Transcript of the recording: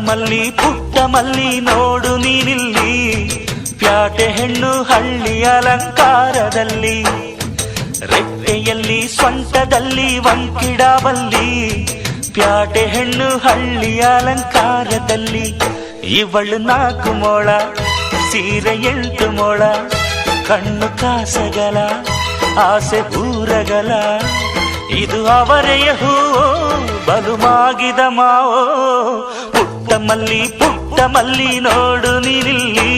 ಪುಟ್ಟ ಮಲ್ಲಿ ನೋಡು ನೀನಿಲ್ಲಿ, ಪ್ಯಾಟೆ ಹೆಣ್ಣು ಹಳ್ಳಿ ಅಲಂಕಾರದಲ್ಲಿ, ರೆಟ್ಟೆಯಲ್ಲಿ ಸೊಂಟದಲ್ಲಿ ವಂಕಿಡಬಲ್ಲಿ, ಪ್ಯಾಟೆ ಹೆಣ್ಣು ಹಳ್ಳಿ ಅಲಂಕಾರದಲ್ಲಿ. ಇವಳು 4 ಮೊಳ ಸೀರೆ 8 ಮೊಳ, ಕಣ್ಣು ಕಾಸಗಲ ಆಸೆ ಊರಗಲ, ಇದು ಅವರೆಯ ಹೂವೋ ಬಲು ಮಾಗಿದ ಮಾವೋ. ಪುಟ್ಟ ಮಲ್ಲಿ ನೋಡು ನೀನಿಲ್ಲಿ,